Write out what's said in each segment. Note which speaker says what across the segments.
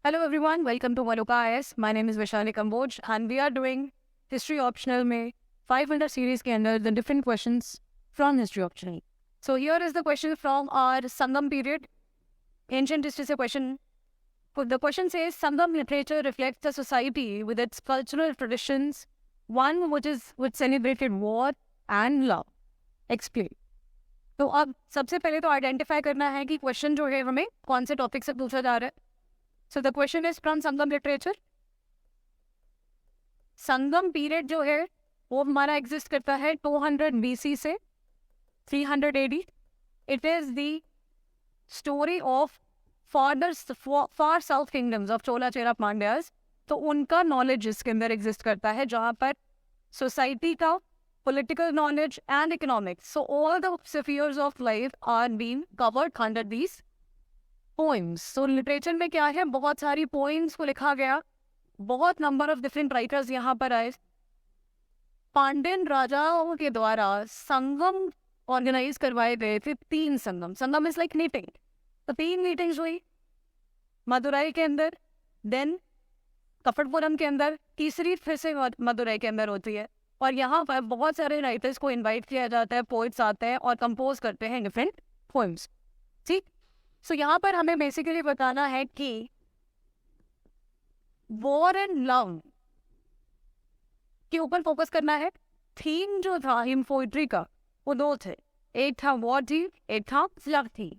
Speaker 1: Hello everyone, welcome to Maloka IS. My name is Vaishali Kamboj and we are doing History Optional में 500 series के अंदर the different questions from History Optional. So here is the question from our Sangam period. Ancient history से question. The question says Sangam literature reflects the society with its cultural traditions, one which celebrated war and love. Explain. तो अब सबसे पहले तो identify करना है कि question जो है हमें कौन से टॉपिक से पूछा जा रहा है. So the question is from Sangam literature. Sangam period जो है वो हमारा एग्जिस्ट करता है 200 BC से 300 AD. It is the story of far south kingdoms of Chola Chera Pandyas. तो उनका नॉलेज इसके अंदर एग्जिस्ट करता है जहाँ पर सोसाइटी का political knowledge and economics. So all the spheres of life are being covered under these poems. So literature में क्या है, बहुत सारी poems को लिखा गया, बहुत number of different writers यहाँ पर आए. पांड्यन राजाओं के द्वारा संगम ऑर्गेनाइज करवाए गए थे. 3 संगम. संगम इज लाइक मीटिंग. तो 3 मीटिंग्स हुई मदुराई के अंदर, देन कपटपुरम के अंदर, तीसरी फिर से मदुराई के अंदर होती है. और यहाँ पर बहुत सारे राइटर्स को इनवाइट किया जाता है, पोइट्स आते हैं और कंपोज करते हैं डिफरेंट पोएम्स. ठीक. सो यहाँ पर हमें बेसिकली बताना है कि वॉर एंड लव के ऊपर फोकस करना है. थीम जो था हिम पोइट्री का वो 2 थे. एक था वॉर थीम, एक था लव थीम.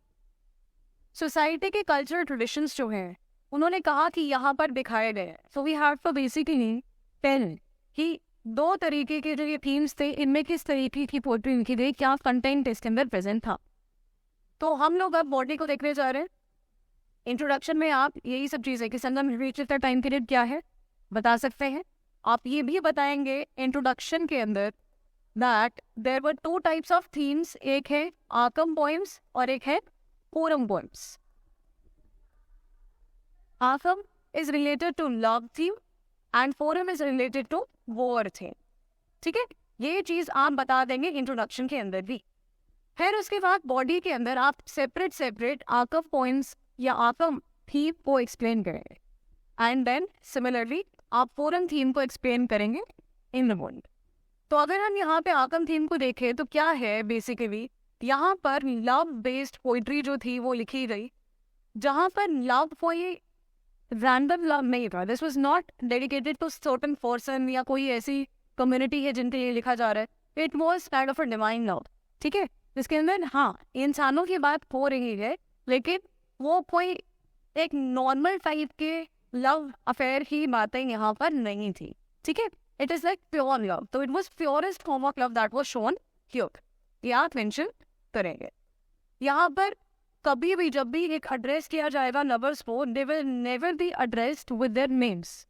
Speaker 1: सोसाइटी के कल्चरल ट्रेडिशंस जो हैं उन्होंने कहा कि यहाँ पर दिखाए गए. So we have to basically tell कि 2 तरीके के जो ये थीम्स थे इनमें किस तरीके की पोएट्री लिखी गई, क्या कंटेंट इसके अंदर प्रेजेंट था. तो हम लोग अब बॉडी को देखने जा रहे हैं. इंट्रोडक्शन में आप यही सब चीज़ें कि संगम लिटरेचर का टाइम पीरियड क्या है बता सकते हैं. आप ये भी बताएंगे इंट्रोडक्शन के अंदर that there were 2 types of themes. एक है आकम पोएम्स और एक है Puram poems. Akam is related to love theme and Puram is related to war थे. ठीक है, ये चीज आप बता देंगे इंट्रोडक्शन के अंदर भी. फिर उसके बाद बॉडी के अंदर आप सेपरेट आकम पॉइंट्स या आकम थीम को एक्सप्लेन करेंगे एंड देन सिमिलरली आप फोरम थीम को एक्सप्लेन करेंगे इन द बॉडी. तो अगर हम यहाँ पे आकम थीम को देखें तो क्या है बेसिकली, यहाँ पर लव बेस्ड पोइट्री जो थी वो लिखी गई, जहाँ पर लव कोई रैंडम लव नहीं था. This was not dedicated to certain person या कोई ऐसी कम्युनिटी है जिनके लिए लिखा जा रहा है. It was kind of a divine love. ठीक है, जिसके अंदर हाँ इंसानों की बात हो रही है लेकिन वो कोई एक नॉर्मल टाइप के लव अफेयर की बातें यहाँ पर नहीं थी. ठीक है, it is like pure love. तो it was purest form of love that was shown here. ये आप मेंशन करेंगे. यहाँ पर कभी भी जब भी एक एड्रेस किया जाएगा लवर्स को, they will never be addressed with their names.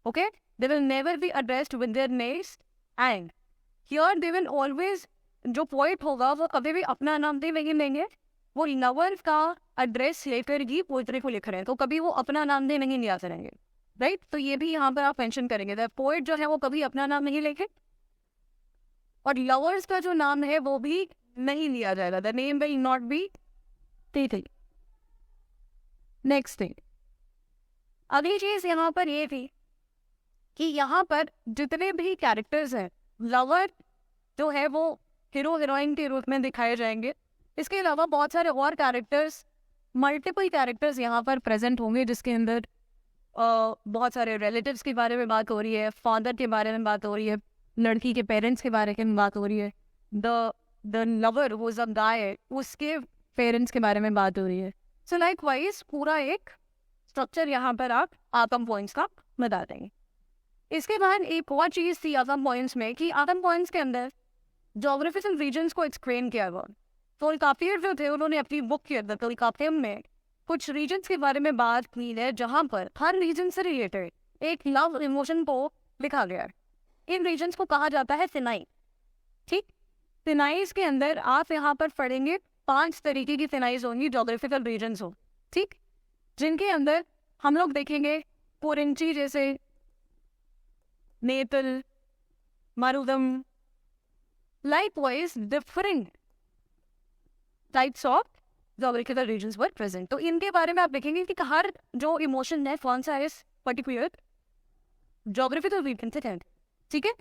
Speaker 1: Okay, they will never be addressed with their names and here they will always, जो पोइट होगा वो कभी भी अपना नाम दे नहीं लेंगे. वो लवर का एड्रेस लेकर ही पोइट्री को लिख रहे हैं तो कभी वो अपना नाम दे नहीं लिया करेंगे. राइट, तो ये भी यहाँ पर आप मेंशन करेंगे. द पोइट जो है वो कभी अपना नाम नहीं लेंगे और लवर्स का जो नाम है वो भी नहीं लिया जाएगा. The name will not be. Next thing, अगली चीज यहाँ पर ये थी कि यहाँ पर जितने भी कैरेक्टर्स हैं, लवर जो है वो हीरो हीरोइन के रूप में दिखाए जाएंगे. इसके अलावा बहुत सारे और कैरेक्टर्स, मल्टीपल कैरेक्टर्स यहाँ पर प्रेजेंट होंगे जिसके अंदर बहुत सारे रिलेटिव्स के बारे में बात हो रही है, फादर के बारे में बात हो रही है, लड़की के पेरेंट्स के बारे में बात हो रही है, द लवर वो जब गाय उसके पेरेंट्स के बारे में बात हो रही है. सो लाइकवाइज पूरा एक स्ट्रक्चर यहाँ पर आप आकम पॉइंट्स का बता देंगे. इसके बाद एक और चीज़ थी आकम पॉइंट्स में कि आकम पॉइंट्स के अंदर जोग्राफिकल रीजन्स को एक्सप्लेन किया गया. तोलकापियर जो थे उन्होंने अपनी बुक के अंदर तोलकापियम में कुछ रीजन्स के बारे में बात की है जहाँ पर हर रीजन से रिलेटेड एक लव इमोशन को लिखा गया है. इन रीजन्स को कहा जाता है सिनाई. ठीक, सिनाइज के अंदर आप यहाँ पर पढ़ेंगे 5 तरीके की सिनाइज होंगी जोग्राफिकल रीजन्स हो. ठीक, जिनके अंदर हम लोग देखेंगे पुरिंची जैसे Neithal, Marudam, likewise different types of geographical regions were present. तो इनके बारे में आप देखेंगे कि हर जो इमोशन है कौन सा इस पर्टिकुलर जोग्राफिकल रीजन से है, ठीक है।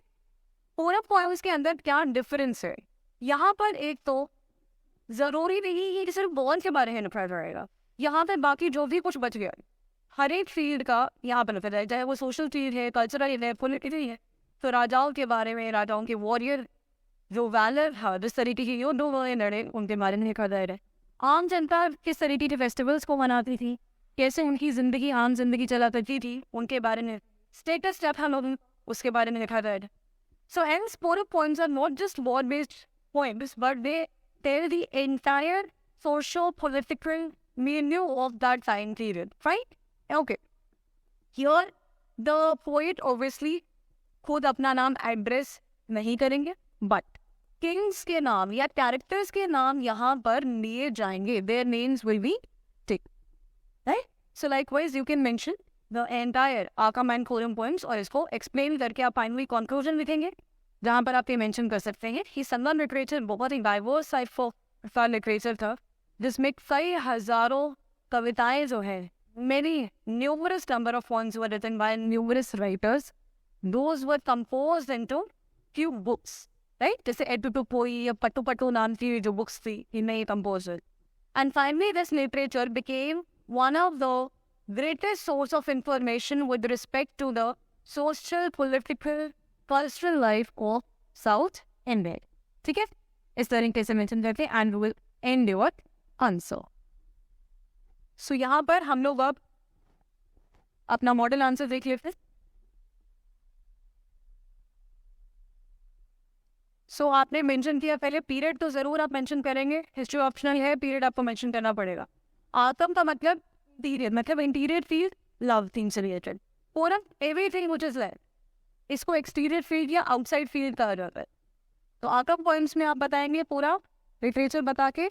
Speaker 1: पूरा पोएम्स के अंदर क्या डिफरेंस है, यहाँ पर एक तो जरूरी नहीं है कि सिर्फ बॉन्ड के बारे में लिखा जाएगा, यहाँ पे बाकी जो भी कुछ बच गया हर एक फील्ड का यहाँ पर लिखा जाए, चाहे वो सोशल फील्ड है, कल्चरल है, पॉलिटिकल है। तो राजाओं के बारे में, राजाओं के वॉरियर जो वैलर है, जिस तरीके की युद्ध हुए लड़े, उनके बारे में लिखा जाए। आम जनता किस तरीके के फेस्टिवल्स को मनाती थी, कैसे उनकी जिंदगी आम जिंदगी चला करती थी, उनके बारे में स्टेटस क्या था लोग, उसके बारे में लिखा जाए। So hence Purab poems are not just war-based poems, but they tell the entire socio-political milieu of that time period, right? Okay. Here, the poet obviously खुद अपना नाम एड्रेस नहीं करेंगे, but kings के नाम या characters के नाम यहाँ पर लिए जाएंगे. Their names will be taken, right? So likewise, you can mention the entire Arkham Coram poems और इसको explain करके आप finally conclusion लिखेंगे, जहाँ पर आप ये मेंशन कर सकते हैं कि संगम लिटरेचर बहुत ही डाइवर्स टाइप ऑफ लिटरेचर था, जिसमें कई हजारों कविताएं जो है, many numerous number of poems were written by numerous writers, those were composed into few books, right? जैसे एटुटु पोई या पट्टू पट्टू नाम की जो बुक्स थी, इनमें ये compose. And finally this literature became one of the greatest source of information with respect to the social, political, cultural life of south India, ठीक है? इस तरीके से मेंशन करते हैं and will end your answer. So यहाँ पर हम लोग अब अपना मॉडल आंसर देख लेते हैं। सो आपने मेंशन किया पहले पीरियड, तो जरूर आप मेंशन करेंगे, हिस्ट्री ऑप्शनल है, पीरियड आपको मेंशन करना पड़ेगा। आतम का मतलब पीरियड, मतलब इंटीरियर फील्ड, लव थीम से रिलेटेड, पूरा एवरीथिंग व्हिच इज लाइक, इसको एक्सटीरियर फील्ड या आउटसाइड फील्ड कहा जाता है। तो आकम पॉइंट्स में आप बताएंगे पूरा लिटरेचर बता के,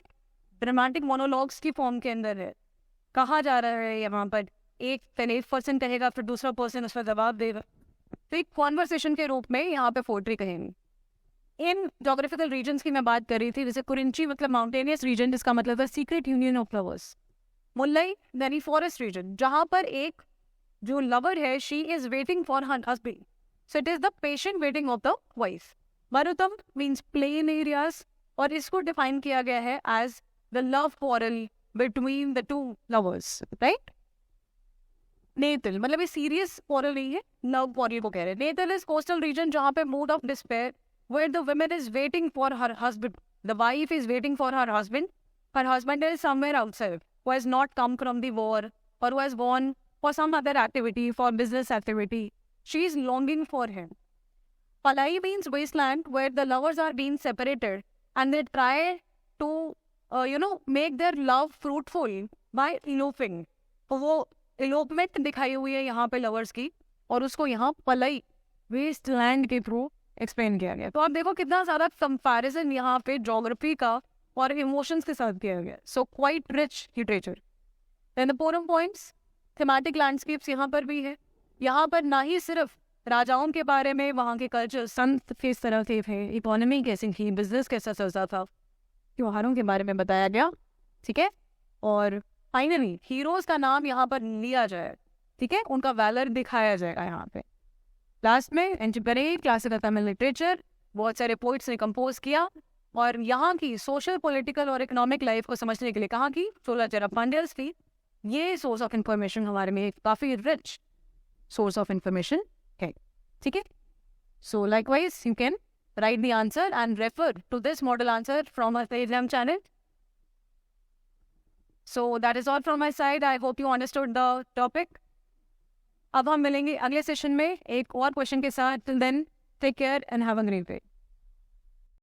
Speaker 1: ड्रामेटिक मोनोलॉग्स की फॉर्म के अंदर है, कहा जा रहा है यहाँ पर, एक पहले एक पर्सन कहेगा, फिर दूसरा पर्सन उस पर जवाब देगा, तो एक कॉन्वर्सेशन के रूप में यहाँ पे पोएट्री कहेंगे। इन जोग्राफिकल रीजन्स की मैं बात कर रही थी, जैसे कुरिंची मतलब माउंटेनियस रीजन, जिसका मतलब है secret union of lovers. Mullai यानी फॉरेस्ट रीजन, जहाँ पर एक जो लवर है, she is waiting for her husband, so it is the patient waiting of the wife. Marutam means plain areas, और इसको डिफाइन किया गया है as the love quarrel between the two lovers, right? नेतल मतलब ये सीरियस quarrel नहीं है, love quarrel को कह रहे हैं। नेतल is coastal region, जहाँ पे mood of despair, where the woman is waiting for her husband, the wife is waiting for her husband is somewhere outside, who has not come from the war, or who has gone for some other activity, for business activity. She is longing for him. Palai means wasteland, where the lovers are being separated and they try to, make their love fruitful by eloping. तो वो elopement दिखाई हुई है यहाँ पे lovers की, और उसको यहाँ पलाई wasteland के थ्रू एक्सप्लेन किया गया। तो आप देखो कितना ज़्यादा कंपैरिजन यहाँ पे ज्योग्राफी का और इमोशंस के साथ किया गया। So quite rich literature. Then the poem points, thematic landscapes यहाँ पर भी है। यहाँ पर ना ही सिर्फ राजाओं के बारे में, वहाँ के कल्चर, संत किस तरह से थे, इकोनॉमी कैसी थी, बिजनेस कैसा चलता था, त्योहारों के बारे में बताया गया, ठीक है? और फाइनली हीरोज का नाम यहाँ पर लिया जाए, ठीक है? उनका वैलर दिखाया जाएगा यहाँ पे लास्ट में। एंड क्लासिकल तमिल लिटरेचर बहुत सारे पोइट्स ने कंपोज किया, और यहाँ की सोशल, पॉलिटिकल और इकोनॉमिक लाइफ को समझने के लिए कहाँ की चोलाचेरा पांड्यल्स थी। ये सोर्स ऑफ इंफॉर्मेशन हमारे में काफ़ी रिच source of information है, ठीक है? So likewise you can write the answer and refer to this model answer from our Telegram channel. So that is all from my side. I hope you understood the topic. अब हम मिलेंगे अगले session में एक और question के साथ। Till then, take care and have a great day.